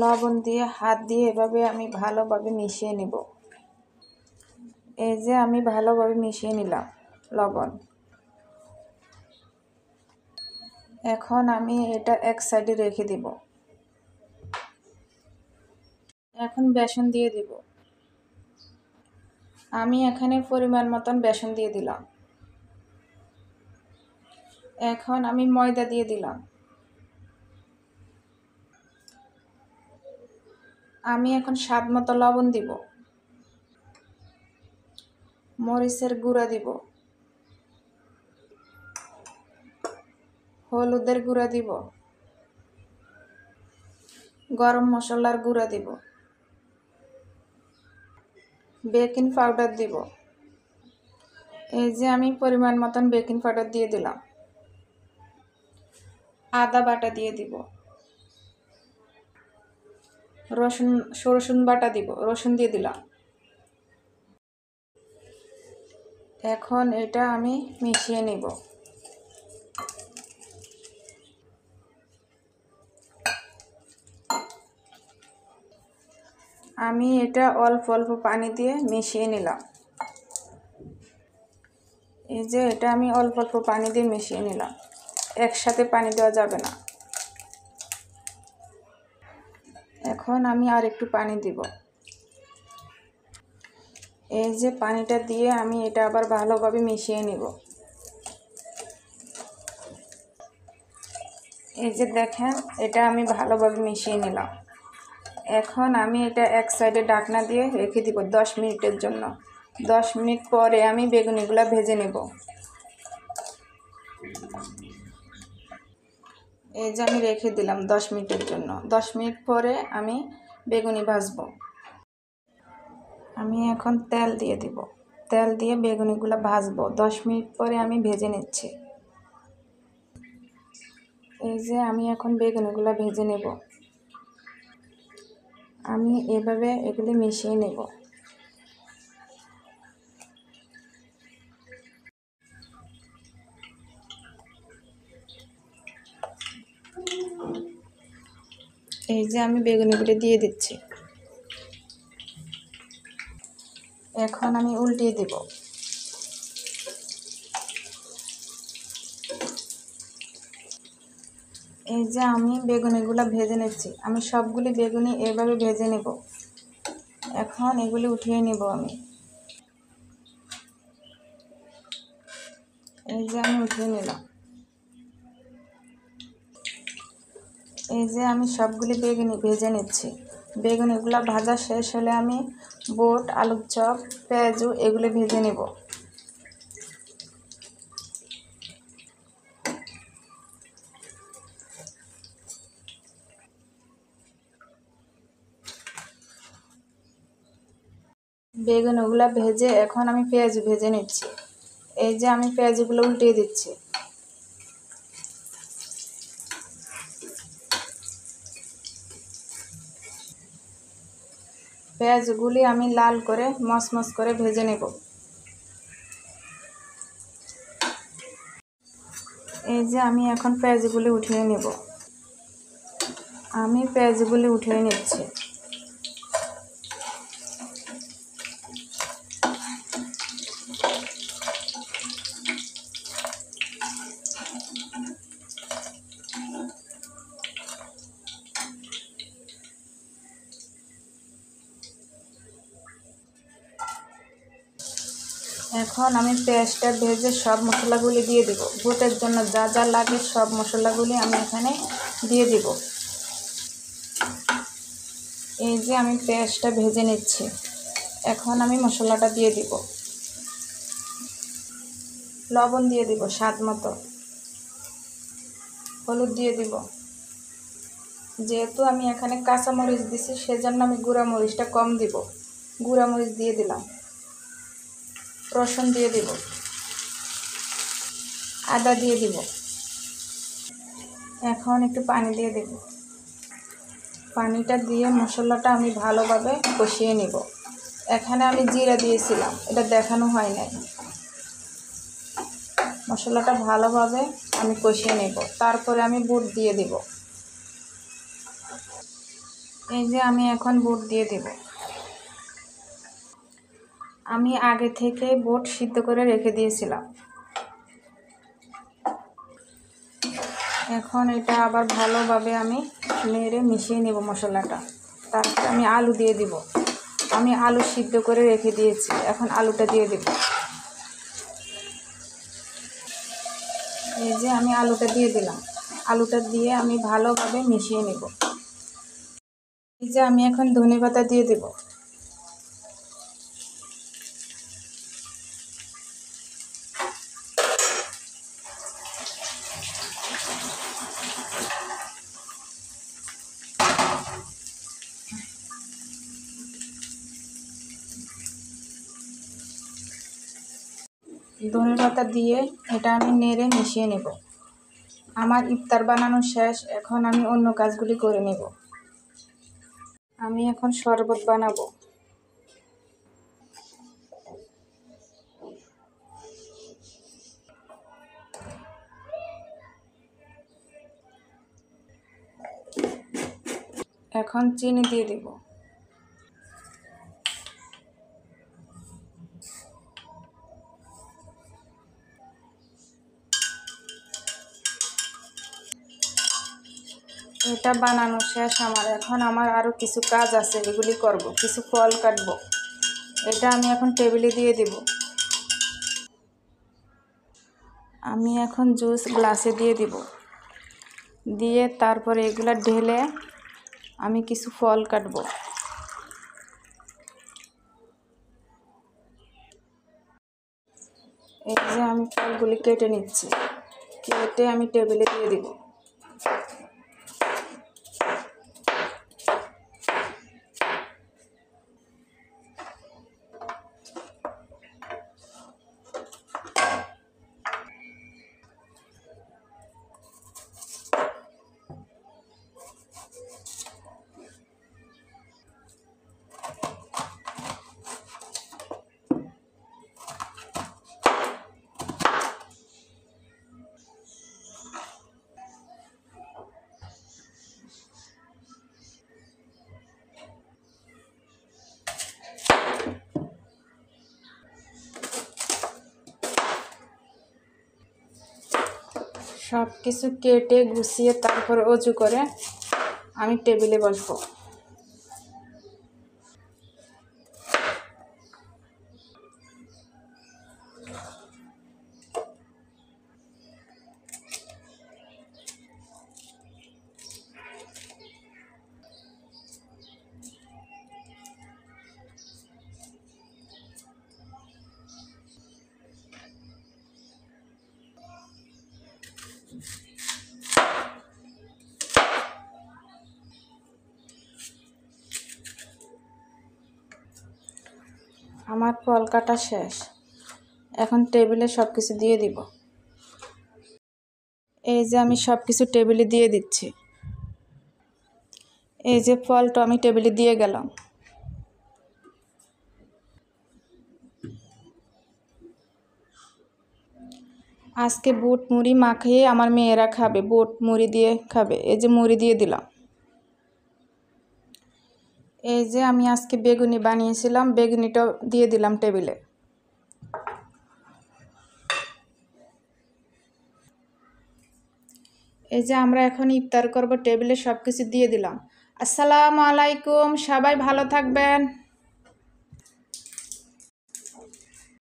লবণ দিয়ে হাত দিয়ে এভাবে আমি ভালোভাবে মিশিয়ে নেব। এই যে আমি ভালোভাবে মিশিয়ে নিলাম লবণ। এখন আমি এটা এক সাইডে রেখে দিব। এখন বেসন দিয়ে দিব। আমি এখানে পরিমাণ মতন বেসন দিয়ে দিলাম। এখন আমি ময়দা দিয়ে দিলাম। আমি এখন স্বাদ মতো লবণ দিব, মরিচের গুঁড়া দিব, হলুদের গুঁড়া দিব, গরম মশলার গুঁড়া দিব, বেকিং পাউডার দিব। এই যে আমি পরিমাণ মতন বেকিং পাউডার দিয়ে দিলাম। আদা বাটা দিয়ে দিব, রসুন বাটা দিব, রসুন দিয়ে দিলাম। এখন এটা আমি মিশিয়ে নিব। আমি এটা অল্প অল্প পানি দিয়ে মিশিয়ে নিলাম। এই যে এটা আমি অল্প অল্প পানি দিয়ে মিশিয়ে নিলাম, একসাথে পানি দেওয়া যাবে না। এখন আমি আর একটু পানি দিব। এই যে পানিটা দিয়ে আমি এটা আবার ভালোভাবে মিশিয়ে নিব। এই যে দেখেন এটা আমি ভালোভাবে মিশিয়ে নিলাম। এখন আমি এটা এক সাইডে ঢাকনা দিয়ে রেখে দিব 10 মিনিটের জন্য। 10 মিনিট পরে আমি বেগুনিগুলো ভেজে নেব। এই যে আমি রেখে দিলাম 10 মিনিটের জন্য। 10 মিনিট পরে আমি বেগুনি ভাজবো। আমি এখন তেল দিয়ে দিব। তেল দিয়ে বেগুনিগুলো ভাজবো। 10 মিনিট পরে আমি ভেজে নিচ্ছি। এই যে আমি এখন বেগুনিগুলো ভেজে নেব। আমি এভাবে এগুলি মিশিয়ে নেব। এই যে আমি বেগুনিগুলো দিয়ে দিচ্ছি। এখন আমি উল্টিয়ে দেব। এই যে আমি বেগুনিগুলো ভেজে নিচ্ছি। আমি সবগুলি বেগুনি এভাবে ভেজে নেব। এখন এগুলি উঠিয়ে নেব আমি। এই যে আমি উঠিয়ে নিলাম। এই যে আমি সবগুলি বেগুনি ভেজে নিচ্ছি। বেগুনিগুলো ভাজা শেষ হলে আমি বুট, আলুর চপ, পেঁয়াজু এগুলি ভেজে নেব। বেগুনগুলো ভেজে এখন আমি পেঁয়াজ ভেজে নিচ্ছি। এই যে আমি পেঁয়াজগুলো উল্টিয়ে দিচ্ছি। পেঁয়াজগুলি আমি লাল করে মচমচ করে ভেজে নেব। এই যে আমি এখন পেঁয়াজগুলি উঠিয়ে নেব। আমি পেঁয়াজগুলি উঠিয়ে নিচ্ছি। এখন আমি পেঁয়াজটা ভেজে সব মশলাগুলি দিয়ে দেব। বুটের জন্য যা যা লাগে সব মশলাগুলি আমি এখানে দিয়ে দেব। এই যে আমি পেঁয়াজটা ভেজে নিচ্ছি। এখন আমি মশলাটা দিয়ে দিব। লবণ দিয়ে দিব স্বাদ মতো, হলুদ দিয়ে দিব। যেহেতু আমি এখানে কাঁচা মরিচ দিছি সেজন্য আমি গুঁড়া মরিচটা কম দিব। গুঁড়া মরিচ দিয়ে দিলাম। রসুন দিয়ে দিব, আদা দিয়ে দিব। এখন একটু পানি দিয়ে দেব। পানিটা দিয়ে মশলাটা আমি ভালোভাবে কষিয়ে নেব। এখানে আমি জিরা দিয়েছিলাম, এটা দেখানো হয় নাই। মশলাটা ভালোভাবে আমি কষিয়ে নেব। তারপরে আমি বুট দিয়ে দেব। এই যে আমি এখন বুট দিয়ে দেব। আমি আগে থেকে বুট সিদ্ধ করে রেখে দিয়েছিলাম। এখন এটা আবার ভালোভাবে আমি নেড়ে মিশিয়ে নেব মশলাটা। তারপর আমি আলু দিয়ে দিব। আমি আলু সিদ্ধ করে রেখে দিয়েছি, এখন আলুটা দিয়ে দেব। এই যে আমি আলুটা দিয়ে দিলাম। আলুটা দিয়ে আমি ভালোভাবে মিশিয়ে নেব। এই যে আমি এখন ধনেপাতা দিয়ে দেব। ধনেপাতা দিয়ে এটা আমি নেড়ে মিশিয়ে নেব। আমার ইফতার বানানো শেষ, এখন আমি অন্য কাজগুলি করে নেব। আমি এখন শরবত বানাবো। এখন চিনি দিয়ে দেব। এটা বানানো শেষ আমার। এখন আমার আরও কিছু কাজ আছে, এগুলি করব। কিছু ফল কাটবো। এটা আমি এখন টেবিলে দিয়ে দেব। আমি এখন জুস গ্লাসে দিয়ে দিব। দিয়ে তারপরে এগুলা ঢেলে আমি কিছু ফল কাটবো। এই যে আমি ফলগুলি কেটে নিচ্ছি। কেটে আমি টেবিলে দিয়ে দিব। সব কিছু কেটে গুছিয়ে তারপরে অজু করে আমি টেবিলে বসবো। আমার ফল কাটা শেষ, এখন টেবিলে সব কিছু দিয়ে দিব। এই যে আমি সব কিছু টেবিলে দিয়ে দিচ্ছি। এই যে ফলটা আমি টেবিলে দিয়ে গেলাম। আজকে বুট মুড়ি মাখিয়ে আমার মেয়েরা খাবে, বুট মুড়ি দিয়ে খাবে। এই যে মুড়ি দিয়ে দিলাম। এই যে আমি আজকে বেগুনি বানিয়েছিলাম, বেগুনিটাও দিয়ে দিলাম টেবিলে। এই যে আমরা এখন ইফতার করব, টেবিলে সব কিছু দিয়ে দিলাম। আসসালামু আলাইকুম, সবাই ভালো থাকবেন।